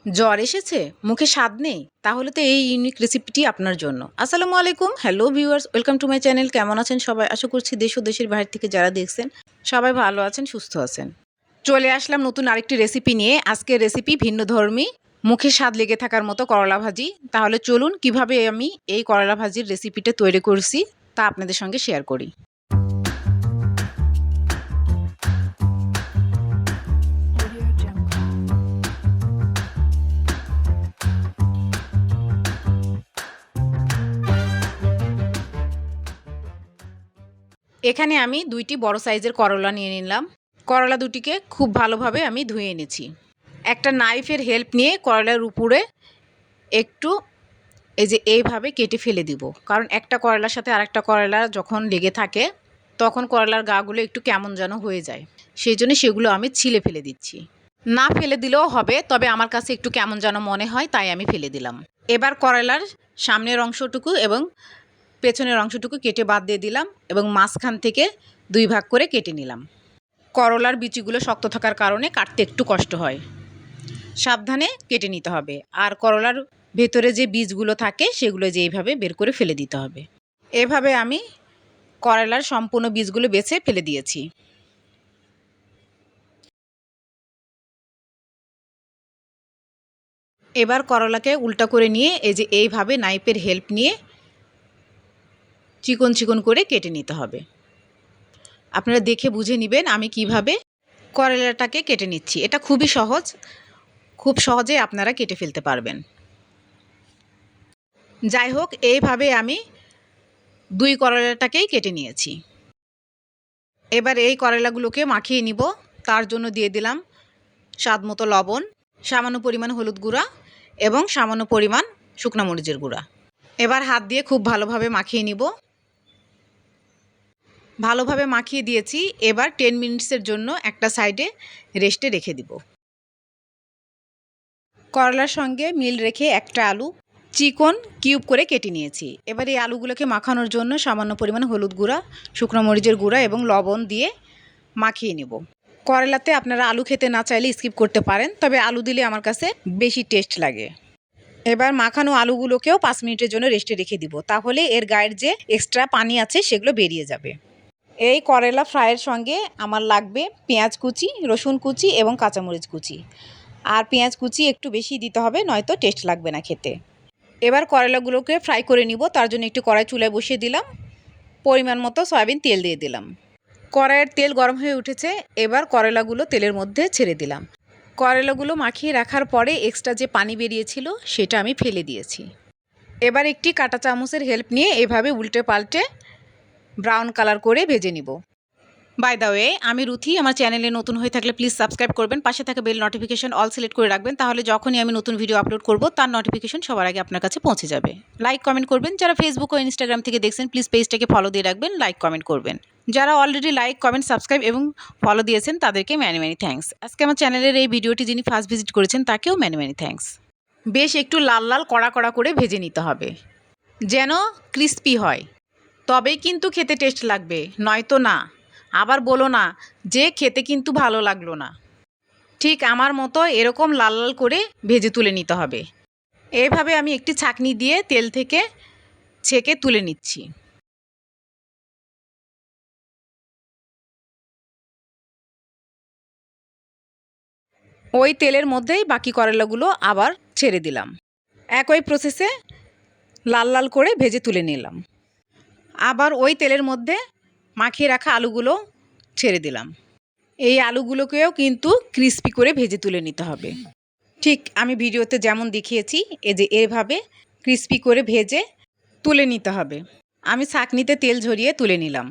জ্বর এসেছে, মুখে স্বাদ নেই, তাহলে তো এই ইউনিক রেসিপিটি আপনার জন্য। আসসালামু আলাইকুম, hello viewers, welcome to my channel. কেমন আছেন সবাই? আশা করছি দেশ ও দেশের বাইরে থেকে যারা দেখছেন সবাই ভালো আছেন, সুস্থ আছেন। চলে আসলাম নতুন আরেকটি রেসিপি নিয়ে। আজকের রেসিপি ভিন্নধর্মী, মুখে স্বাদ লেগে থাকার মতো করলা ভাজি। তাহলে চলুন কিভাবে আমি এই করলা ভাজির রেসিপিটা তৈরি করছি তা আপনাদের সঙ্গে শেয়ার করি। এখানে আমি দুইটি বড় সাইজের করলা নিয়ে নিলাম। করলা দুটিকে খুব ভালোভাবে আমি ধুয়ে এনেছি। একটা নাইফের হেল্প নিয়ে করলার উপরে একটু এইভাবে কেটে ফেলে দিব, কারণ একটা করলার সাথে আরেকটা করলা যখন লেগে থাকে তখন করলার গাগুলো একটু কেমন যেন হয়ে যায়। সেই জন্য সেগুলো আমি ছিলে ফেলে দিচ্ছি। না ফেলে দিলেও হবে, তবে আমার কাছে একটু কেমন যেন মনে হয়, তাই আমি ফেলে দিলাম। এবার করলার সামনের অংশটুকু এবং পেছনের অংশটুকু কেটে বাদ দিয়ে দিলাম এবং মাঝখান থেকে দুই ভাগ করে কেটে নিলাম। করলার বিচিগুলো শক্ত থাকার কারণে কাটতে একটু কষ্ট হয়, সাবধানে কেটে নিতে হবে। আর করলার ভেতরে যে বীজগুলো থাকে সেগুলো এইভাবে বের করে ফেলে দিতে হবে। এভাবে আমি করলার সম্পূর্ণ বীজগুলো বেছে ফেলে দিয়েছি। এবার করলাকে উল্টা করে নিয়ে এইভাবে নাইফের হেল্প নিয়ে চিকন চিকন করে কেটে নিতে হবে। আপনারা দেখে বুঝে নেবেন আমি কিভাবে করলাটাকে কেটে নিচ্ছি। এটা খুবই সহজ, খুব সহজে আপনারা কেটে ফেলতে পারবেন। যাই হোক, এইভাবে আমি দুই করলাটাকেই কেটে নিয়েছি। এবার এই করলাগুলোকে মাখিয়ে নিব। তার জন্য দিয়ে দিলাম স্বাদ মতো লবণ, সামান্য পরিমাণ হলুদ গুঁড়া এবং সামান্য পরিমাণ শুকনো মরিচের গুঁড়া। এবার হাত দিয়ে খুব ভালোভাবে মাখিয়ে নিব। ভালোভাবে মাখিয়ে দিয়েছি। এবার 10 মিনিটসের জন্য একটা সাইডে রেস্টে রেখে দিব। করলার সঙ্গে মিল রেখে একটা আলু চিকন কিউব করে কেটে নিয়েছি। এবার এই আলুগুলোকে মাখানোর জন্য সামান্য পরিমাণ হলুদ গুঁড়া, শুকনো মরিচের গুঁড়া এবং লবণ দিয়ে মাখিয়ে নেব। করলাতে আপনারা আলু খেতে না চাইলে স্কিপ করতে পারেন, তবে আলু দিলে আমার কাছে বেশি টেস্ট লাগে। এবার মাখানো আলুগুলোকেও 5 মিনিটের জন্য রেস্টে রেখে দিব, তাহলে এর গায়ের যে এক্সট্রা পানি আছে সেগুলো বেরিয়ে যাবে। এই করলা ফ্রাইয়ের সঙ্গে আমার লাগবে পেঁয়াজ কুচি, রসুন কুচি এবং কাঁচামরিচ কুচি। আর পেঁয়াজ কুচি একটু বেশি দিতে হবে, নয়তো টেস্ট লাগবে না খেতে। এবার করলাগুলোকে ফ্রাই করে নিব। তার জন্য একটু কড়াই চুলায় বসিয়ে দিলাম। পরিমাণ মতো সয়াবিন তেল দিয়ে দিলাম। কড়াইয়ের তেল গরম হয়ে উঠেছে। এবার করলাগুলো তেলের মধ্যে ছেড়ে দিলাম। করলাগুলো মাখিয়ে রাখার পরে এক্সট্রা যে পানি বেরিয়েছিল সেটা আমি ফেলে দিয়েছি। এবার একটি কাঁটা চামচের হেল্প নিয়ে এভাবে উল্টে পাল্টে ব্রাউন কালার করে ভেজে নিব। বাই দ্য ওয়ে, আমি রুথি। আমার চ্যানেলে নতুন হয়ে থাকলে প্লিজ সাবস্ক্রাইব করবেন, পাশে থাকা বেল নোটিফিকেশন অল সিলেক্ট করে রাখবেন, তাহলে যখনই আমি নতুন ভিডিও আপলোড করব তার নোটিফিকেশন সবার আগে আপনার কাছে পৌঁছে যাবে। লাইক কমেন্ট করবেন। যারা ফেসবুক ও ইনস্টাগ্রাম থেকে দেখছেন প্লিজ পেজটাকে ফলো দিয়ে রাখবেন, লাইক কমেন্ট করবেন। যারা অলরেডি লাইক কমেন্ট সাবস্ক্রাইব এবং ফলো দিয়েছেন তাদেরকে ম্যানি ম্যানি থ্যাঙ্কস। আজকে আমার চ্যানেলের এই ভিডিওটি যিনি ফার্স্ট ভিজিট করেছেন তাকেও ম্যানি ম্যানি থ্যাঙ্কস। বেশ একটু লাল লাল কড়া কড়া করে ভেজে নিতে হবে, যেন ক্রিস্পি হয়, তবেই কিন্তু খেতে টেস্ট লাগবে, নয়তো না। আবার বলো না যে খেতে কিন্তু ভালো লাগলো না। ঠিক আমার মতো এরকম লাল লাল করে ভেজে তুলে নিতে হবে। এইভাবে আমি একটি ছাঁকনি দিয়ে তেল থেকে ছেঁকে তুলে নিচ্ছি। ওই তেলের মধ্যেই বাকি করলাগুলো আবার ছেড়ে দিলাম। একই প্রসেসে লাল লাল করে ভেজে তুলে নিলাম। আবার ওই তেলের মধ্যে মাখিয়ে রাখা আলুগুলো ছেড়ে দিলাম। এই আলুগুলোকেও কিন্তু ক্রিস্পি করে ভেজে তুলে নিতে হবে, ঠিক আমি ভিডিওতে যেমন দেখিয়েছি। এভাবে ক্রিস্পি করে ভেজে তুলে নিতে হবে। আমি ছাঁকনিতে তেল ঝরিয়ে তুলে নিলাম।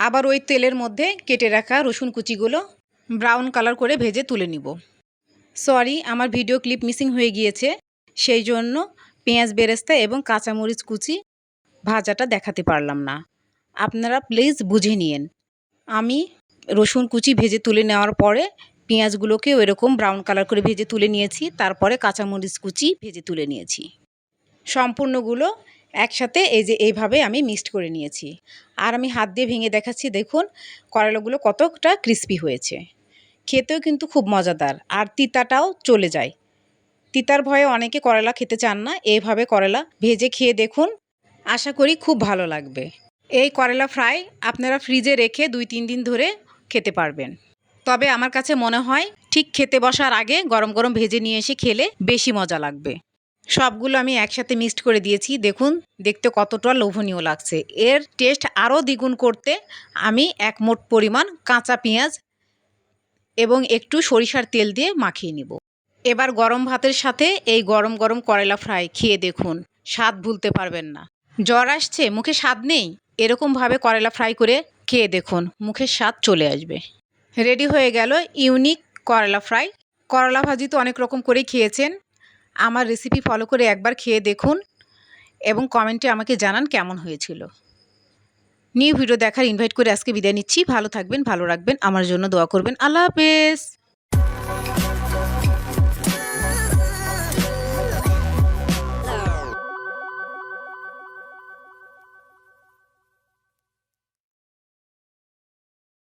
আবার ওই তেলের মধ্যে কেটে রাখা রসুন কুচিগুলো ব্রাউন কালার করে ভেজে তুলে নিব। সরি, আমার ভিডিও ক্লিপ মিসিং হয়ে গিয়েছে, সেই জন্য পেঁয়াজ বেরেস্তা এবং কাঁচামরিচ কুচি ভাজাটা দেখাতে পারলাম না। আপনারা প্লিজ বুঝে নিন। আমি রসুন কুচি ভেজে তুলে নেওয়ার পরে পেঁয়াজগুলোকেও এরকম ব্রাউন কালার করে ভেজে তুলে নিয়েছি, তারপরে কাঁচামরিচ কুচি ভেজে তুলে নিয়েছি। সম্পূর্ণগুলো একসাথে এইভাবে আমি মিক্সড করে নিয়েছি। আর আমি হাত দিয়ে ভেঙে দেখাচ্ছি, দেখুন করলাগুলো কতটা ক্রিস্পি হয়েছে। খেতেও কিন্তু খুব মজাদার, আর তিতাটাও চলে যায়। তিতার ভয়ে অনেকে করলা খেতে চান না, এইভাবে করলা ভেজে খেয়ে দেখুন, আশা করি খুব ভালো লাগবে। এই করলা ফ্রাই আপনারা ফ্রিজে রেখে 2-3 দিন ধরে খেতে পারবেন। তবে আমার কাছে মনে হয় ঠিক খেতে বসার আগে গরম গরম ভেজে নিয়ে এসে খেলে বেশি মজা লাগবে। সবগুলো আমি একসাথে মিক্সড করে দিয়েছি, দেখুন দেখতে কতটা লোভনীয় লাগছে। এর টেস্ট আরও দ্বিগুণ করতে আমি 1 মুঠ পরিমাণ কাঁচা পেঁয়াজ এবং একটু সরিষার তেল দিয়ে মাখিয়ে নিব। এবার গরম ভাতের সাথে এই গরম গরম করলা ফ্রাই খেয়ে দেখুন, স্বাদ ভুলতে পারবেন না। জ্বর আসছে, মুখে স্বাদ নেই, এরকমভাবে করলা ফ্রাই করে খেয়ে দেখুন, মুখের স্বাদ চলে আসবে। রেডি হয়ে গেল ইউনিক করলা ফ্রাই। করলা ভাজি তো অনেক রকম করেই খেয়েছেন, আমার রেসিপি ফলো করে একবার খেয়ে দেখুন এবং কমেন্টে আমাকে জানান কেমন হয়েছিল। নিউ ভিডিও দেখার ইনভাইট করে আজকে বিদায় নিচ্ছি। ভালো থাকবেন, ভালো রাখবেন, আমার জন্য দোয়া করবেন। আল্লাহ হাফেজ।